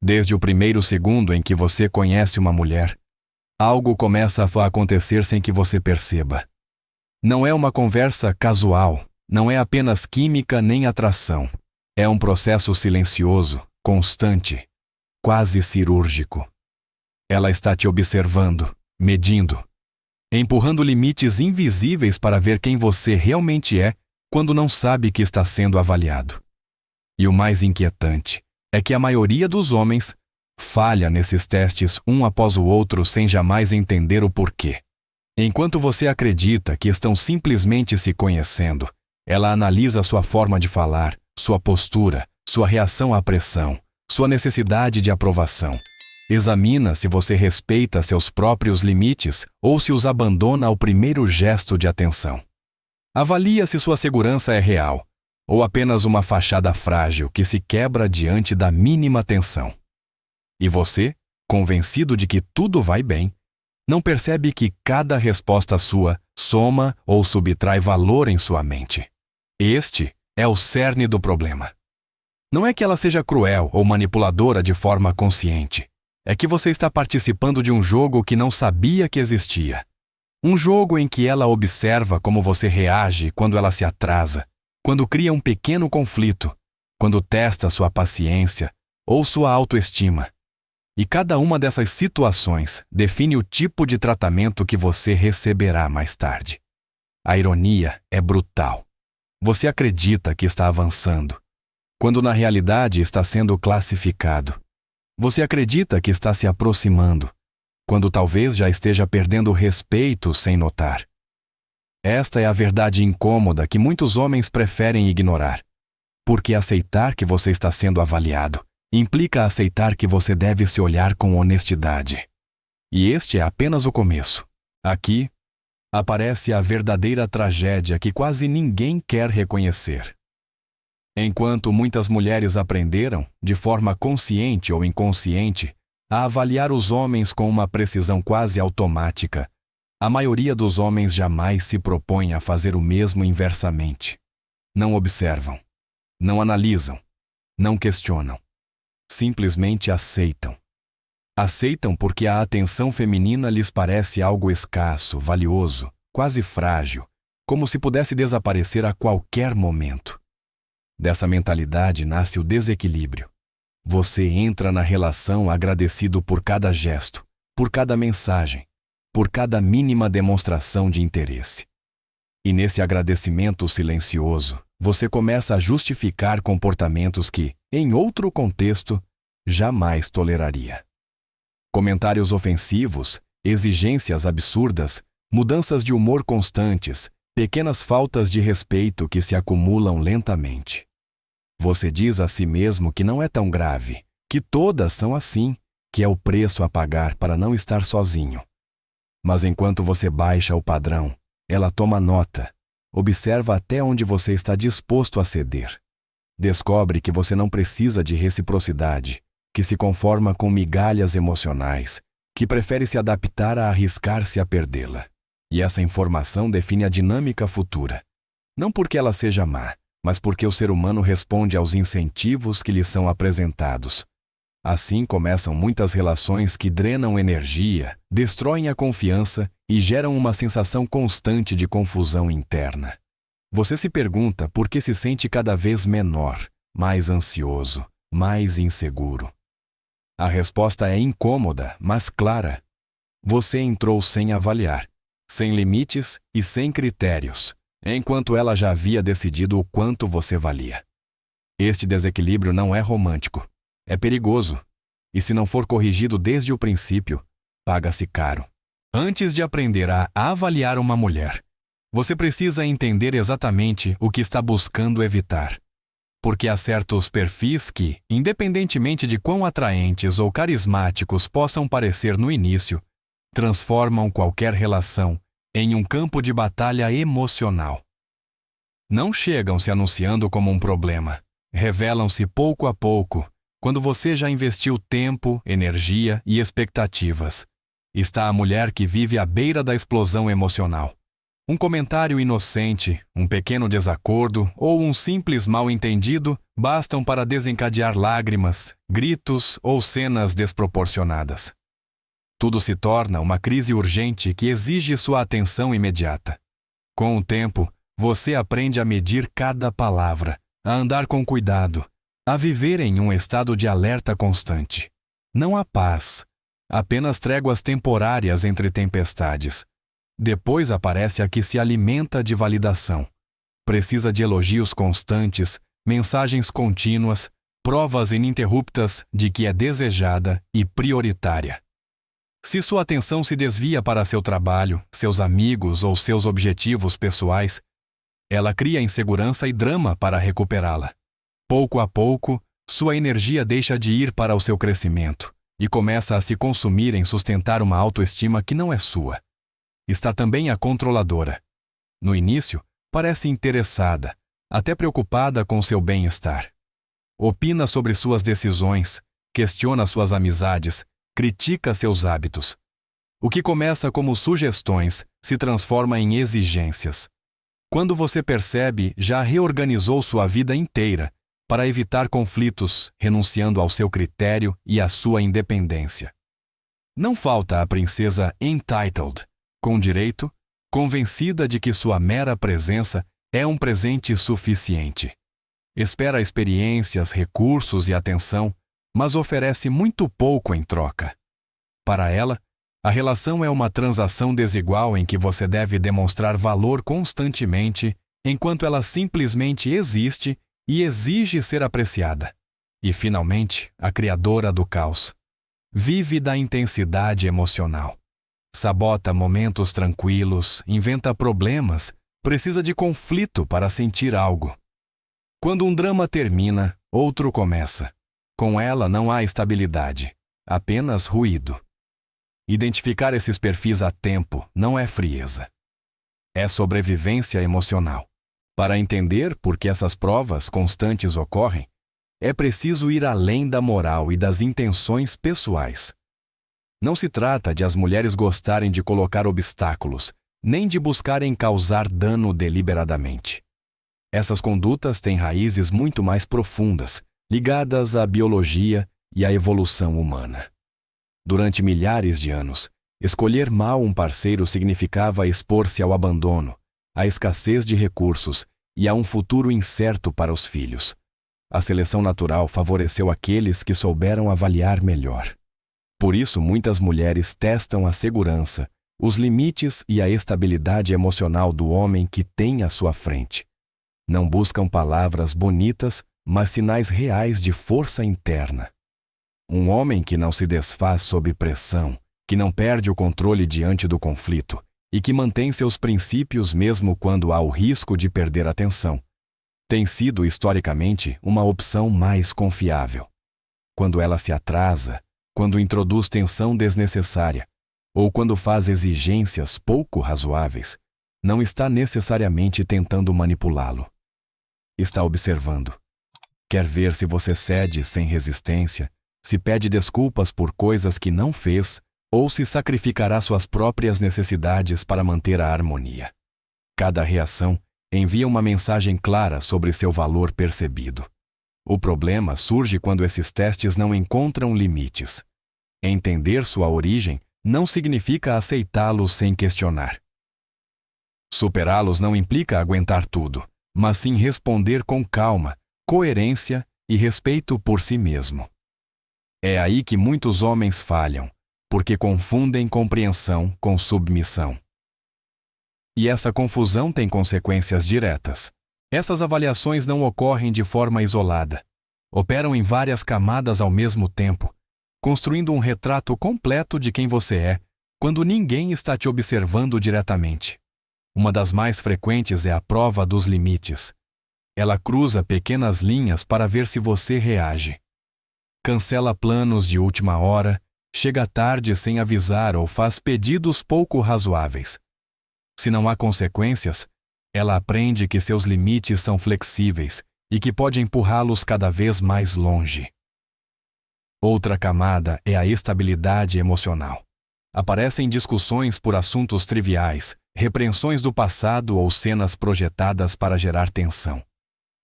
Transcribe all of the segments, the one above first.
Desde o primeiro segundo em que você conhece uma mulher, algo começa a acontecer sem que você perceba. Não é uma conversa casual, não é apenas química nem atração. É um processo silencioso, constante, quase cirúrgico. Ela está te observando, medindo, empurrando limites invisíveis para ver quem você realmente é quando não sabe que está sendo avaliado. E o mais inquietante é que a maioria dos homens falha nesses testes um após o outro sem jamais entender o porquê. Enquanto você acredita que estão simplesmente se conhecendo, ela analisa sua forma de falar, sua postura, sua reação à pressão, sua necessidade de aprovação. Examina se você respeita seus próprios limites ou se os abandona ao primeiro gesto de atenção. Avalia se sua segurança é real ou apenas uma fachada frágil que se quebra diante da mínima tensão. E você, convencido de que tudo vai bem, não percebe que cada resposta sua soma ou subtrai valor em sua mente. Este é o cerne do problema. Não é que ela seja cruel ou manipuladora de forma consciente. É que você está participando de um jogo que não sabia que existia. Um jogo em que ela observa como você reage quando ela se atrasa, quando cria um pequeno conflito, quando testa sua paciência ou sua autoestima. E cada uma dessas situações define o tipo de tratamento que você receberá mais tarde. A ironia é brutal. Você acredita que está avançando, quando na realidade está sendo classificado. Você acredita que está se aproximando, quando talvez já esteja perdendo respeito sem notar. Esta é a verdade incômoda que muitos homens preferem ignorar, porque aceitar que você está sendo avaliado implica aceitar que você deve se olhar com honestidade. E este é apenas o começo. Aqui aparece a verdadeira tragédia que quase ninguém quer reconhecer. Enquanto muitas mulheres aprenderam, de forma consciente ou inconsciente, a avaliar os homens com uma precisão quase automática, a maioria dos homens jamais se propõe a fazer o mesmo inversamente. Não observam, não analisam, não questionam. Simplesmente aceitam. Aceitam porque a atenção feminina lhes parece algo escasso, valioso, quase frágil, como se pudesse desaparecer a qualquer momento. Dessa mentalidade nasce o desequilíbrio. Você entra na relação agradecido por cada gesto, por cada mensagem, por cada mínima demonstração de interesse. E nesse agradecimento silencioso, você começa a justificar comportamentos que, em outro contexto, jamais toleraria. Comentários ofensivos, exigências absurdas, mudanças de humor constantes, pequenas faltas de respeito que se acumulam lentamente. Você diz a si mesmo que não é tão grave, que todas são assim, que é o preço a pagar para não estar sozinho. Mas enquanto você baixa o padrão, ela toma nota, observa até onde você está disposto a ceder. Descobre que você não precisa de reciprocidade, que se conforma com migalhas emocionais, que prefere se adaptar a arriscar-se a perdê-la. E essa informação define a dinâmica futura. Não porque ela seja má, mas porque o ser humano responde aos incentivos que lhe são apresentados. Assim começam muitas relações que drenam energia, destroem a confiança e geram uma sensação constante de confusão interna. Você se pergunta por que se sente cada vez menor, mais ansioso, mais inseguro. A resposta é incômoda, mas clara. Você entrou sem avaliar, sem limites e sem critérios, enquanto ela já havia decidido o quanto você valia. Este desequilíbrio não é romântico, é perigoso, e se não for corrigido desde o princípio, paga-se caro. Antes de aprender a avaliar uma mulher, você precisa entender exatamente o que está buscando evitar. Porque há certos perfis que, independentemente de quão atraentes ou carismáticos possam parecer no início, transformam qualquer relação em um campo de batalha emocional. Não chegam se anunciando como um problema, revelam-se pouco a pouco, quando você já investiu tempo, energia e expectativas. Está a mulher que vive à beira da explosão emocional. Um comentário inocente, um pequeno desacordo ou um simples mal-entendido bastam para desencadear lágrimas, gritos ou cenas desproporcionadas. Tudo se torna uma crise urgente que exige sua atenção imediata. Com o tempo, você aprende a medir cada palavra, a andar com cuidado, a viver em um estado de alerta constante. Não há paz, apenas tréguas temporárias entre tempestades. Depois aparece a que se alimenta de validação. Precisa de elogios constantes, mensagens contínuas, provas ininterruptas de que é desejada e prioritária. Se sua atenção se desvia para seu trabalho, seus amigos ou seus objetivos pessoais, ela cria insegurança e drama para recuperá-la. Pouco a pouco, sua energia deixa de ir para o seu crescimento e começa a se consumir em sustentar uma autoestima que não é sua. Está também a controladora. No início, parece interessada, até preocupada com seu bem-estar. Opina sobre suas decisões, questiona suas amizades, critica seus hábitos. O que começa como sugestões se transforma em exigências. Quando você percebe, já reorganizou sua vida inteira para evitar conflitos, renunciando ao seu critério e à sua independência. Não falta a princesa entitled, com direito, convencida de que sua mera presença é um presente suficiente. Espera experiências, recursos e atenção, mas oferece muito pouco em troca. Para ela, a relação é uma transação desigual em que você deve demonstrar valor constantemente, enquanto ela simplesmente existe e exige ser apreciada. E, finalmente, a criadora do caos. Vive da intensidade emocional. Sabota momentos tranquilos, inventa problemas, precisa de conflito para sentir algo. Quando um drama termina, outro começa. Com ela não há estabilidade, apenas ruído. Identificar esses perfis a tempo não é frieza. É sobrevivência emocional. Para entender por que essas provas constantes ocorrem, é preciso ir além da moral e das intenções pessoais. Não se trata de as mulheres gostarem de colocar obstáculos, nem de buscarem causar dano deliberadamente. Essas condutas têm raízes muito mais profundas, ligadas à biologia e à evolução humana. Durante milhares de anos, escolher mal um parceiro significava expor-se ao abandono, à escassez de recursos e a um futuro incerto para os filhos. A seleção natural favoreceu aqueles que souberam avaliar melhor. Por isso, muitas mulheres testam a segurança, os limites e a estabilidade emocional do homem que tem à sua frente. Não buscam palavras bonitas, mas sinais reais de força interna. Um homem que não se desfaz sob pressão, que não perde o controle diante do conflito e que mantém seus princípios mesmo quando há o risco de perder atenção, tem sido historicamente uma opção mais confiável. Quando ela se atrasa, quando introduz tensão desnecessária, ou quando faz exigências pouco razoáveis, não está necessariamente tentando manipulá-lo. Está observando. Quer ver se você cede sem resistência, se pede desculpas por coisas que não fez, ou se sacrificará suas próprias necessidades para manter a harmonia. Cada reação envia uma mensagem clara sobre seu valor percebido. O problema surge quando esses testes não encontram limites. Entender sua origem não significa aceitá-los sem questionar. Superá-los não implica aguentar tudo, mas sim responder com calma, coerência e respeito por si mesmo. É aí que muitos homens falham, porque confundem compreensão com submissão. E essa confusão tem consequências diretas. Essas avaliações não ocorrem de forma isolada. Operam em várias camadas ao mesmo tempo, construindo um retrato completo de quem você é, quando ninguém está te observando diretamente. Uma das mais frequentes é a prova dos limites. Ela cruza pequenas linhas para ver se você reage. Cancela planos de última hora, chega tarde sem avisar ou faz pedidos pouco razoáveis. Se não há consequências, ela aprende que seus limites são flexíveis e que pode empurrá-los cada vez mais longe. Outra camada é a estabilidade emocional. Aparecem discussões por assuntos triviais, repreensões do passado ou cenas projetadas para gerar tensão.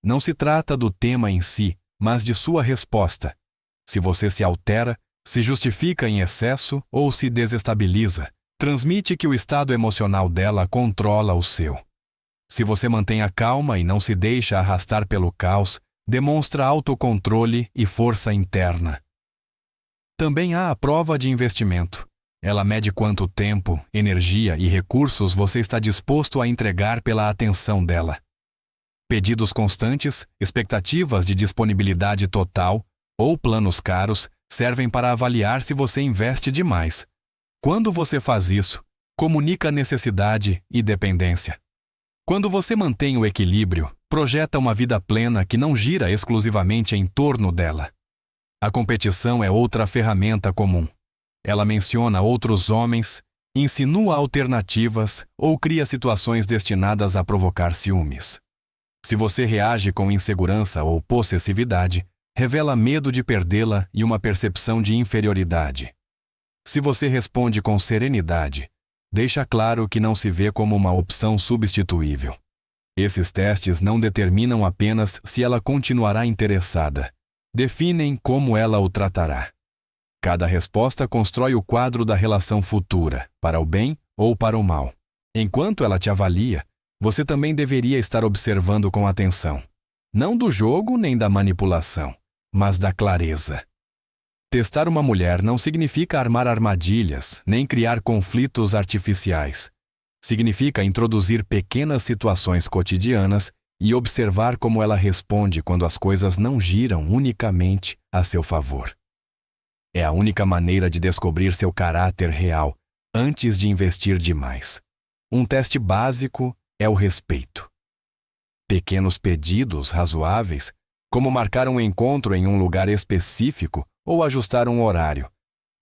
Não se trata do tema em si, mas de sua resposta. Se você se altera, se justifica em excesso ou se desestabiliza, transmite que o estado emocional dela controla o seu. Se você mantém a calma e não se deixa arrastar pelo caos, demonstra autocontrole e força interna. Também há a prova de investimento. Ela mede quanto tempo, energia e recursos você está disposto a entregar pela atenção dela. Pedidos constantes, expectativas de disponibilidade total ou planos caros servem para avaliar se você investe demais. Quando você faz isso, comunica necessidade e dependência. Quando você mantém o equilíbrio, projeta uma vida plena que não gira exclusivamente em torno dela. A competição é outra ferramenta comum. Ela menciona outros homens, insinua alternativas ou cria situações destinadas a provocar ciúmes. Se você reage com insegurança ou possessividade, revela medo de perdê-la e uma percepção de inferioridade. Se você responde com serenidade, deixa claro que não se vê como uma opção substituível. Esses testes não determinam apenas se ela continuará interessada, definem como ela o tratará. Cada resposta constrói o quadro da relação futura, para o bem ou para o mal. Enquanto ela te avalia, você também deveria estar observando com atenção. Não do jogo nem da manipulação, mas da clareza. Testar uma mulher não significa armar armadilhas, nem criar conflitos artificiais. Significa introduzir pequenas situações cotidianas e observar como ela responde quando as coisas não giram unicamente a seu favor. É a única maneira de descobrir seu caráter real antes de investir demais. Um teste básico é o respeito. Pequenos pedidos razoáveis, como marcar um encontro em um lugar específico ou ajustar um horário,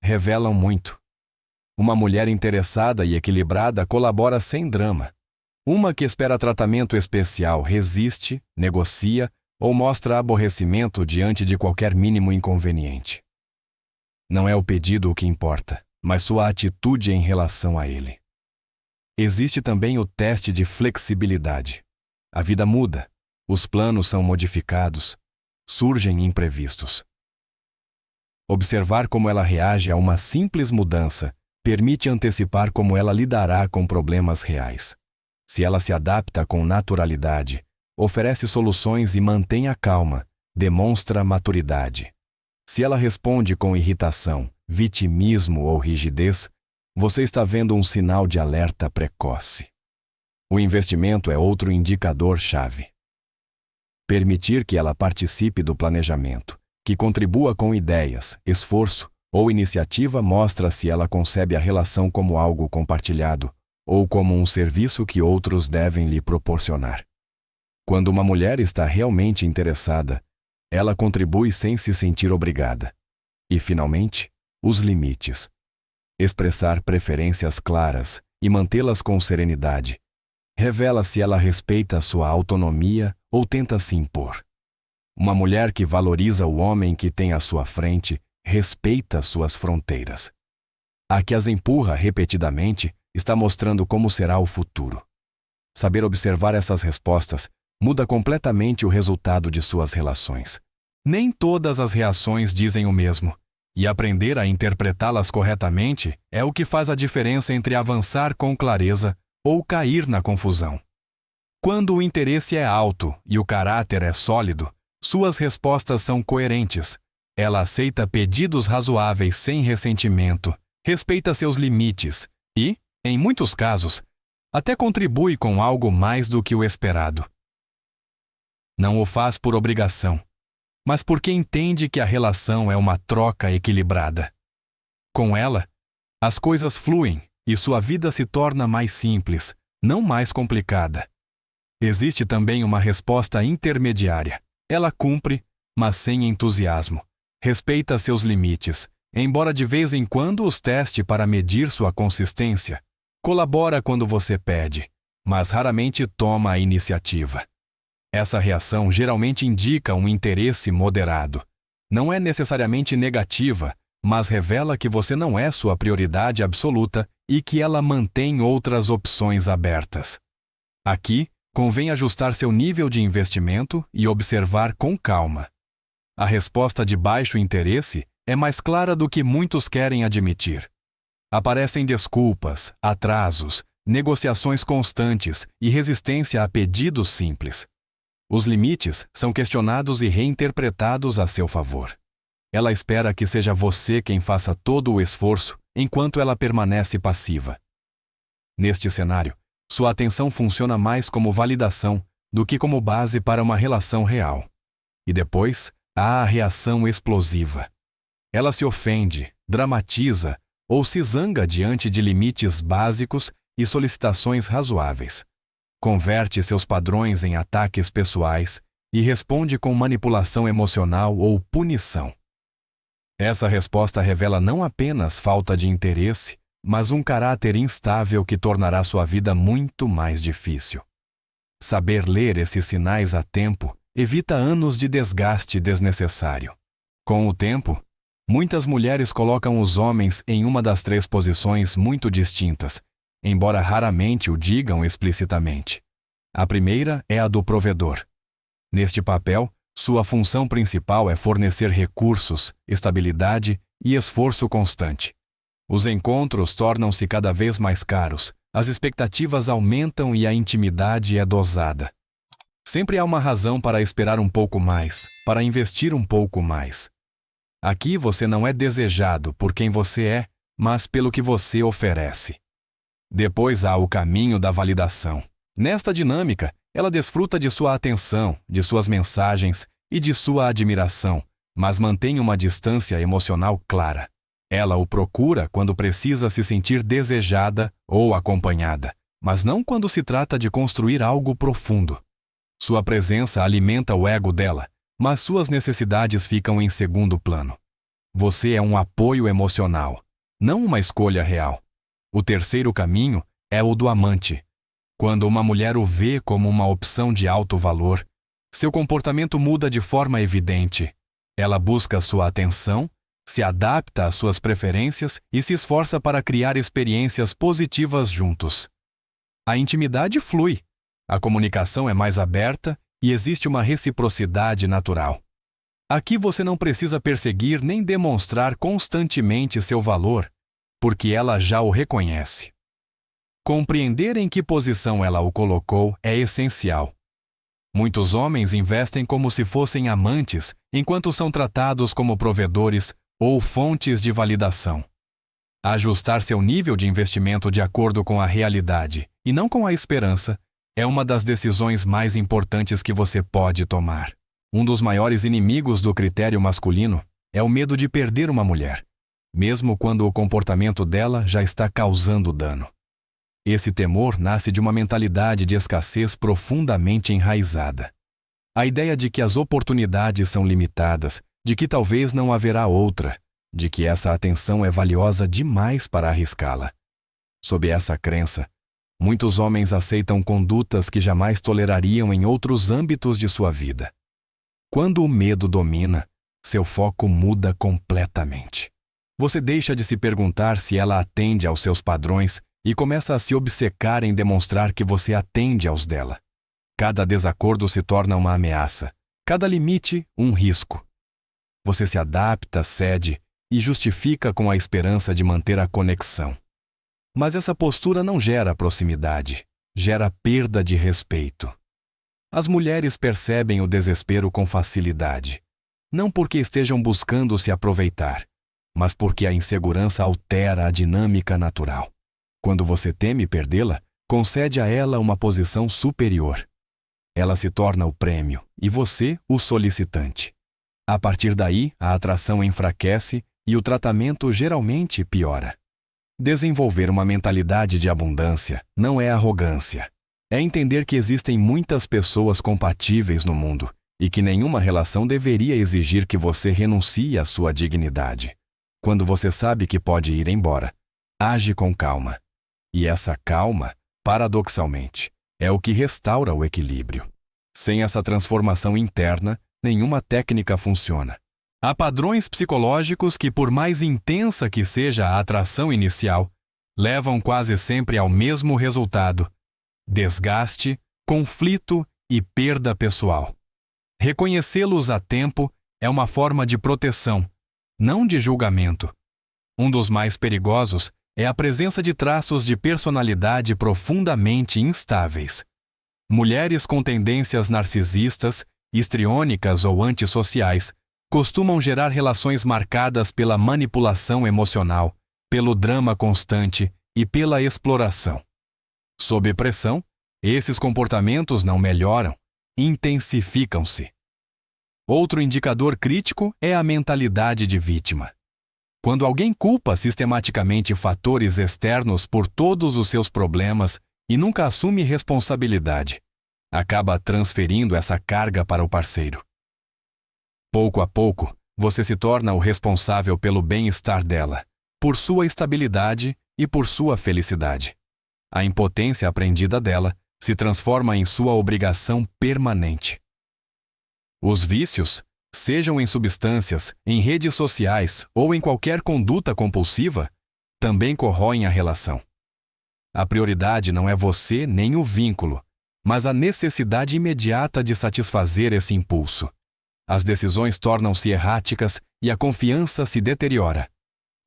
revelam muito. Uma mulher interessada e equilibrada colabora sem drama. Uma que espera tratamento especial resiste, negocia ou mostra aborrecimento diante de qualquer mínimo inconveniente. Não é o pedido o que importa, mas sua atitude em relação a ele. Existe também o teste de flexibilidade. A vida muda, os planos são modificados, surgem imprevistos. Observar como ela reage a uma simples mudança permite antecipar como ela lidará com problemas reais. Se ela se adapta com naturalidade, oferece soluções e mantém a calma, demonstra maturidade. Se ela responde com irritação, vitimismo ou rigidez, você está vendo um sinal de alerta precoce. O investimento é outro indicador-chave. Permitir que ela participe do planejamento, que contribua com ideias, esforço ou iniciativa mostra se ela concebe a relação como algo compartilhado ou como um serviço que outros devem lhe proporcionar. Quando uma mulher está realmente interessada, ela contribui sem se sentir obrigada. E, finalmente, os limites. Expressar preferências claras e mantê-las com serenidade revela se ela respeita a sua autonomia ou tenta se impor. Uma mulher que valoriza o homem que tem à sua frente respeita suas fronteiras. A que as empurra repetidamente está mostrando como será o futuro. Saber observar essas respostas muda completamente o resultado de suas relações. Nem todas as reações dizem o mesmo, e aprender a interpretá-las corretamente é o que faz a diferença entre avançar com clareza ou cair na confusão. Quando o interesse é alto e o caráter é sólido, suas respostas são coerentes. Ela aceita pedidos razoáveis sem ressentimento, respeita seus limites e, em muitos casos, até contribui com algo mais do que o esperado. Não o faz por obrigação, mas porque entende que a relação é uma troca equilibrada. Com ela, as coisas fluem e sua vida se torna mais simples, não mais complicada. Existe também uma resposta intermediária. Ela cumpre, mas sem entusiasmo. Respeita seus limites, embora de vez em quando os teste para medir sua consistência. Colabora quando você pede, mas raramente toma a iniciativa. Essa reação geralmente indica um interesse moderado. Não é necessariamente negativa, mas revela que você não é sua prioridade absoluta e que ela mantém outras opções abertas. Aqui, convém ajustar seu nível de investimento e observar com calma. A resposta de baixo interesse é mais clara do que muitos querem admitir. Aparecem desculpas, atrasos, negociações constantes e resistência a pedidos simples. Os limites são questionados e reinterpretados a seu favor. Ela espera que seja você quem faça todo o esforço, enquanto ela permanece passiva. Neste cenário, sua atenção funciona mais como validação do que como base para uma relação real. E depois, há a reação explosiva. Ela se ofende, dramatiza ou se zanga diante de limites básicos e solicitações razoáveis. Converte seus padrões em ataques pessoais e responde com manipulação emocional ou punição. Essa resposta revela não apenas falta de interesse, mas um caráter instável que tornará sua vida muito mais difícil. Saber ler esses sinais a tempo evita anos de desgaste desnecessário. Com o tempo, muitas mulheres colocam os homens em uma das 3 posições muito distintas, embora raramente o digam explicitamente. A primeira é a do provedor. Neste papel, sua função principal é fornecer recursos, estabilidade e esforço constante. Os encontros tornam-se cada vez mais caros, as expectativas aumentam e a intimidade é dosada. Sempre há uma razão para esperar um pouco mais, para investir um pouco mais. Aqui você não é desejado por quem você é, mas pelo que você oferece. Depois há o caminho da validação. Nesta dinâmica, ela desfruta de sua atenção, de suas mensagens e de sua admiração, mas mantém uma distância emocional clara. Ela o procura quando precisa se sentir desejada ou acompanhada, mas não quando se trata de construir algo profundo. Sua presença alimenta o ego dela, mas suas necessidades ficam em segundo plano. Você é um apoio emocional, não uma escolha real. O terceiro caminho é o do amante. Quando uma mulher o vê como uma opção de alto valor, seu comportamento muda de forma evidente. Ela busca sua atenção, se adapta às suas preferências e se esforça para criar experiências positivas juntos. A intimidade flui, a comunicação é mais aberta e existe uma reciprocidade natural. Aqui você não precisa perseguir nem demonstrar constantemente seu valor, porque ela já o reconhece. Compreender em que posição ela o colocou é essencial. Muitos homens investem como se fossem amantes, enquanto são tratados como provedores ou fontes de validação. Ajustar seu nível de investimento de acordo com a realidade e não com a esperança é uma das decisões mais importantes que você pode tomar. Um dos maiores inimigos do critério masculino é o medo de perder uma mulher, mesmo quando o comportamento dela já está causando dano. Esse temor nasce de uma mentalidade de escassez profundamente enraizada. A ideia de que as oportunidades são limitadas, de que talvez não haverá outra, de que essa atenção é valiosa demais para arriscá-la. Sob essa crença, muitos homens aceitam condutas que jamais tolerariam em outros âmbitos de sua vida. Quando o medo domina, seu foco muda completamente. Você deixa de se perguntar se ela atende aos seus padrões e começa a se obcecar em demonstrar que você atende aos dela. Cada desacordo se torna uma ameaça, cada limite um risco. Você se adapta, cede e justifica com a esperança de manter a conexão. Mas essa postura não gera proximidade, gera perda de respeito. As mulheres percebem o desespero com facilidade, não porque estejam buscando se aproveitar, mas porque a insegurança altera a dinâmica natural. Quando você teme perdê-la, concede a ela uma posição superior. Ela se torna o prêmio e você o solicitante. A partir daí, a atração enfraquece e o tratamento geralmente piora. Desenvolver uma mentalidade de abundância não é arrogância. É entender que existem muitas pessoas compatíveis no mundo e que nenhuma relação deveria exigir que você renuncie à sua dignidade. Quando você sabe que pode ir embora, age com calma. E essa calma, paradoxalmente, é o que restaura o equilíbrio. Sem essa transformação interna, nenhuma técnica funciona. Há padrões psicológicos que, por mais intensa que seja a atração inicial, levam quase sempre ao mesmo resultado: desgaste, conflito e perda pessoal. Reconhecê-los a tempo é uma forma de proteção, não de julgamento. Um dos mais perigosos é a presença de traços de personalidade profundamente instáveis. Mulheres com tendências narcisistas, histriônicas ou antissociais costumam gerar relações marcadas pela manipulação emocional, pelo drama constante e pela exploração. Sob pressão, esses comportamentos não melhoram, intensificam-se. Outro indicador crítico é a mentalidade de vítima. Quando alguém culpa sistematicamente fatores externos por todos os seus problemas e nunca assume responsabilidade, acaba transferindo essa carga para o parceiro. Pouco a pouco, você se torna o responsável pelo bem-estar dela, por sua estabilidade e por sua felicidade. A impotência aprendida dela se transforma em sua obrigação permanente. Os vícios, sejam em substâncias, em redes sociais ou em qualquer conduta compulsiva, também corroem a relação. A prioridade não é você nem o vínculo, mas a necessidade imediata de satisfazer esse impulso. As decisões tornam-se erráticas e a confiança se deteriora.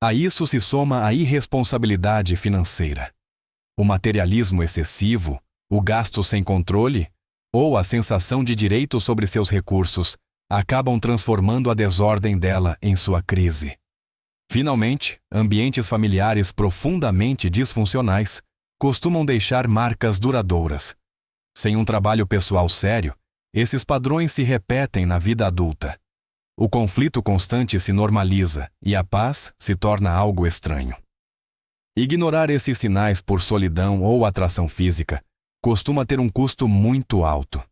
A isso se soma a irresponsabilidade financeira. O materialismo excessivo, o gasto sem controle ou a sensação de direito sobre seus recursos acabam transformando a desordem dela em sua crise. Finalmente, ambientes familiares profundamente disfuncionais costumam deixar marcas duradouras. Sem um trabalho pessoal sério, esses padrões se repetem na vida adulta. O conflito constante se normaliza e a paz se torna algo estranho. Ignorar esses sinais por solidão ou atração física costuma ter um custo muito alto.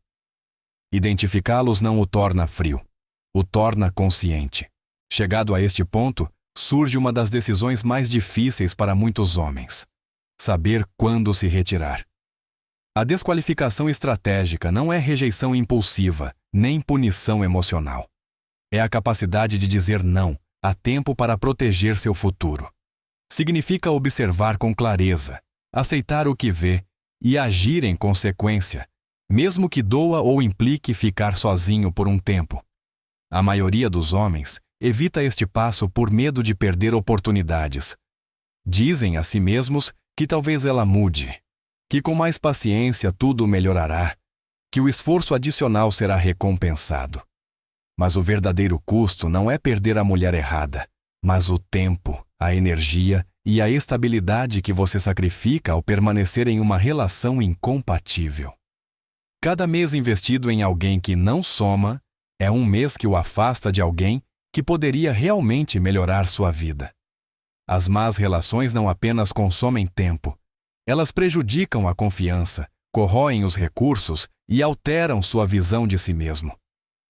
Identificá-los não o torna frio, o torna consciente. Chegado a este ponto, surge uma das decisões mais difíceis para muitos homens: saber quando se retirar. A desqualificação estratégica não é rejeição impulsiva, nem punição emocional. É a capacidade de dizer não a tempo para proteger seu futuro. Significa observar com clareza, aceitar o que vê e agir em consequência, mesmo que doa ou implique ficar sozinho por um tempo. A maioria dos homens evita este passo por medo de perder oportunidades. Dizem a si mesmos que talvez ela mude, que com mais paciência tudo melhorará, que o esforço adicional será recompensado. Mas o verdadeiro custo não é perder a mulher errada, mas o tempo, a energia e a estabilidade que você sacrifica ao permanecer em uma relação incompatível. Cada mês investido em alguém que não soma é um mês que o afasta de alguém que poderia realmente melhorar sua vida. As más relações não apenas consomem tempo, elas prejudicam a confiança, corroem os recursos e alteram sua visão de si mesmo.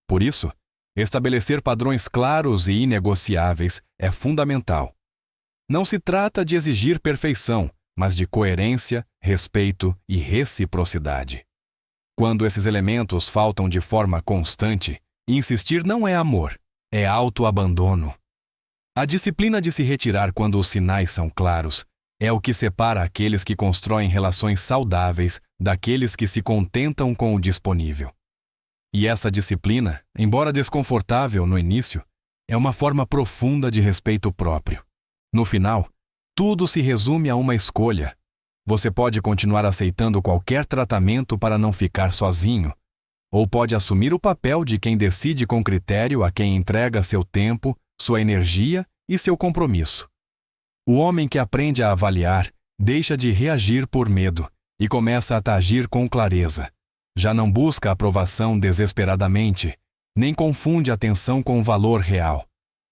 Por isso, estabelecer padrões claros e inegociáveis é fundamental. Não se trata de exigir perfeição, mas de coerência, respeito e reciprocidade. Quando esses elementos faltam de forma constante, insistir não é amor, é autoabandono. A disciplina de se retirar quando os sinais são claros é o que separa aqueles que constroem relações saudáveis daqueles que se contentam com o disponível. E essa disciplina, embora desconfortável no início, é uma forma profunda de respeito próprio. No final, tudo se resume a uma escolha. Você pode continuar aceitando qualquer tratamento para não ficar sozinho, ou pode assumir o papel de quem decide com critério a quem entrega seu tempo, sua energia e seu compromisso. O homem que aprende a avaliar deixa de reagir por medo e começa a agir com clareza. Já não busca aprovação desesperadamente, nem confunde atenção com valor real.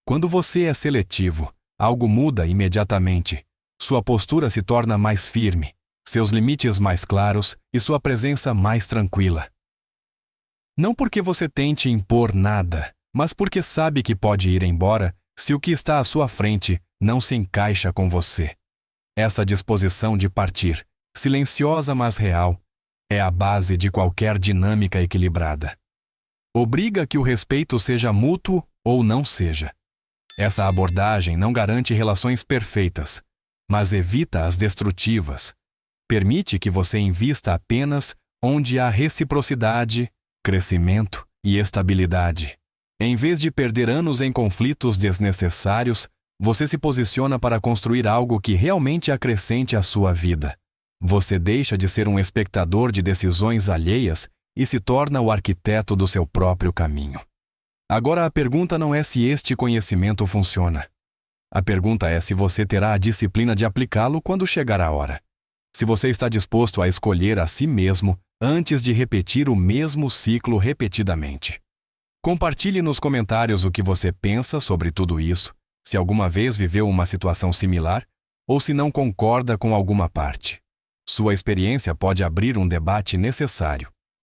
Quando você é seletivo, algo muda imediatamente. Sua postura se torna mais firme, seus limites mais claros e sua presença mais tranquila. Não porque você tente impor nada, mas porque sabe que pode ir embora se o que está à sua frente não se encaixa com você. Essa disposição de partir, silenciosa mas real, é a base de qualquer dinâmica equilibrada. Obriga que o respeito seja mútuo ou não seja. Essa abordagem não garante relações perfeitas, mas evita as destrutivas. Permite que você invista apenas onde há reciprocidade, crescimento e estabilidade. Em vez de perder anos em conflitos desnecessários, você se posiciona para construir algo que realmente acrescente à sua vida. Você deixa de ser um espectador de decisões alheias e se torna o arquiteto do seu próprio caminho. Agora a pergunta não é se este conhecimento funciona. A pergunta é se você terá a disciplina de aplicá-lo quando chegar a hora. Se você está disposto a escolher a si mesmo antes de repetir o mesmo ciclo repetidamente. Compartilhe nos comentários o que você pensa sobre tudo isso, se alguma vez viveu uma situação similar ou se não concorda com alguma parte. Sua experiência pode abrir um debate necessário.